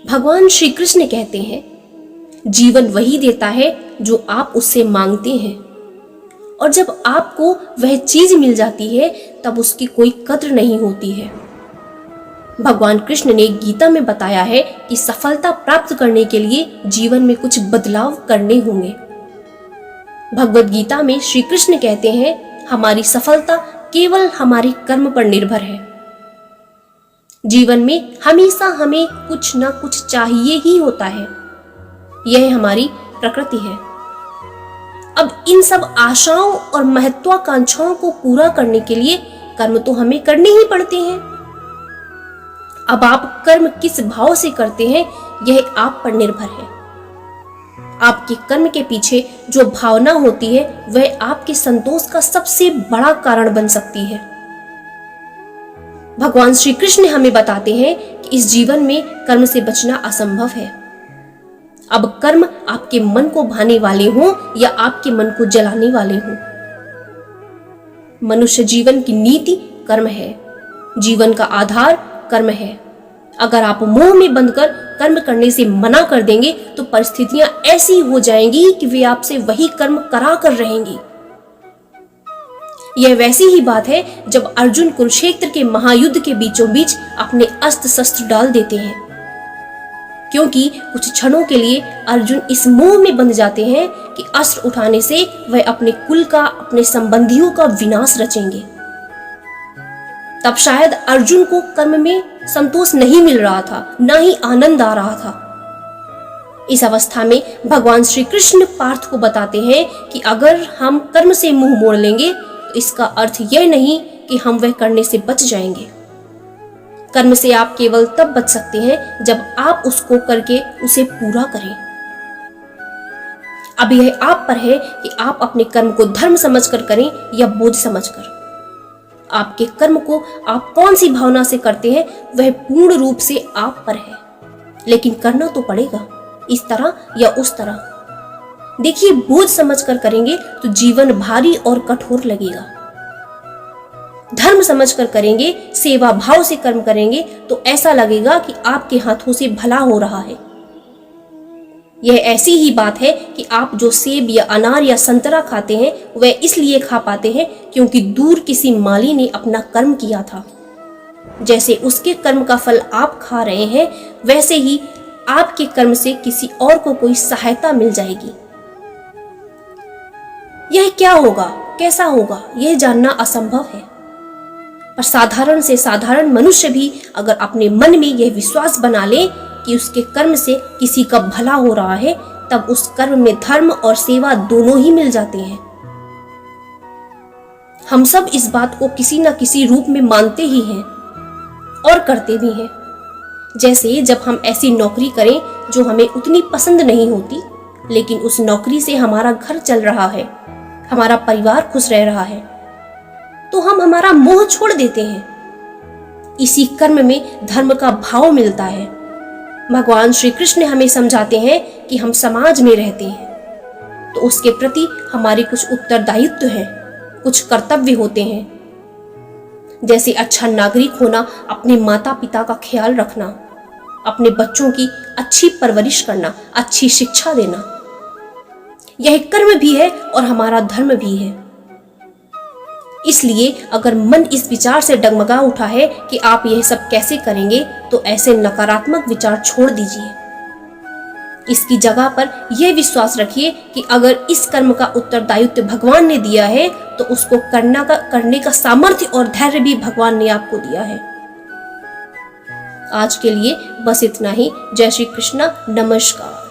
भगवान श्री कृष्ण कहते हैं, जीवन वही देता है जो आप उससे मांगते हैं, और जब आपको वह चीज मिल जाती है तब उसकी कोई कद्र नहीं होती है। भगवान कृष्ण ने गीता में बताया है कि सफलता प्राप्त करने के लिए जीवन में कुछ बदलाव करने होंगे। भगवत गीता में श्री कृष्ण कहते हैं, हमारी सफलता केवल हमारे कर्म पर निर्भर है। जीवन में हमेशा हमें कुछ ना कुछ चाहिए ही होता है, यह हमारी प्रकृति है। अब इन सब आशाओं और महत्वाकांक्षाओं को पूरा करने के लिए कर्म तो हमें करने ही पड़ते हैं। अब आप कर्म किस भाव से करते हैं यह आप पर निर्भर है। आपके कर्म के पीछे जो भावना होती है वह आपके संतोष का सबसे बड़ा कारण बन सकती है। भगवान श्री कृष्ण हमें बताते हैं कि इस जीवन में कर्म से बचना असंभव है। अब कर्म आपके मन को भाने वाले हों या आपके मन को जलाने वाले हों, मनुष्य जीवन की नीति कर्म है, जीवन का आधार कर्म है। अगर आप मोह में बंधकर कर्म करने से मना कर देंगे तो परिस्थितियां ऐसी हो जाएंगी कि वे आपसे वही कर्म करा कर रहेंगी। यह वैसी ही बात है जब अर्जुन कुरुक्षेत्र के महायुद्ध के बीचों बीच अपने अस्त्र शस्त्र डाल देते हैं, क्योंकि कुछ क्षणों के लिए अर्जुन इस मोह में बंध जाते हैं कि अस्त्र उठाने से वह अपने कुल का, अपने संबंधियों का विनाश रचेंगे। तब शायद अर्जुन को कर्म में संतोष नहीं मिल रहा था, ना ही आनंद आ रहा था। इस अवस्था में भगवान श्री कृष्ण पार्थ को बताते हैं कि अगर हम कर्म से मुंह मोड़ लेंगे तो इसका अर्थ यह नहीं कि हम वह करने से बच जाएंगे। कर्म से आप केवल तब बच सकते हैं जब आप उसको करके उसे पूरा करें। अब यह आप पर है कि आप अपने कर्म को धर्म समझकर करें या बोझ समझकर। आपके कर्म को आप कौन सी भावना से करते हैं वह पूर्ण रूप से आप पर है, लेकिन करना तो पड़ेगा, इस तरह या उस तरह। देखिए, बोझ समझकर करेंगे तो जीवन भारी और कठोर लगेगा। धर्म समझकर करेंगे, सेवा भाव से कर्म करेंगे तो ऐसा लगेगा कि आपके हाथों से भला हो रहा है। यह ऐसी ही बात है कि आप जो सेब या अनार या संतरा खाते हैं वह इसलिए खा पाते हैं क्योंकि दूर किसी माली ने अपना कर्म किया था। जैसे उसके कर्म का फल आप खा रहे हैं, वैसे ही आपके कर्म से किसी और को कोई सहायता मिल जाएगी। यह क्या होगा, कैसा होगा, यह जानना असंभव है। पर साधारण से साधारण मनुष्य भी अगर अपने मन में यह विश्वास बना ले कि उसके कर्म से किसी का भला हो रहा है, तब उस कर्म में धर्म और सेवा दोनों ही मिल जाते हैं। हम सब इस बात को किसी न किसी रूप में मानते ही हैं और करते भी हैं। जैसे जब हम ऐसी नौकरी करें जो हमें उतनी पसंद नहीं होती, लेकिन उस नौकरी से हमारा घर चल रहा है, हमारा परिवार खुश रह रहा है, तो हम हमारा मोह छोड़ देते हैं। इसी कर्म में धर्म का भाव मिलता है। भगवान श्री कृष्ण हमें समझाते हैं कि हम समाज में रहते हैं तो उसके प्रति हमारे कुछ उत्तरदायित्व हैं, कुछ कर्तव्य होते हैं। जैसे अच्छा नागरिक होना, अपने माता पिता का ख्याल रखना, अपने बच्चों की अच्छी परवरिश करना, अच्छी शिक्षा देना, यह कर्म भी है और हमारा धर्म भी है। इसलिए अगर मन इस विचार से डगमगा उठा है कि आप यह सब कैसे करेंगे, तो ऐसे नकारात्मक विचार छोड़ दीजिए। इसकी जगह पर यह विश्वास रखिए कि अगर इस कर्म का उत्तरदायित्व भगवान ने दिया है तो उसको करने का सामर्थ्य और धैर्य भी भगवान ने आपको दिया है। आज के लिए बस इतना ही। जय श्री कृष्णा। नमस्कार।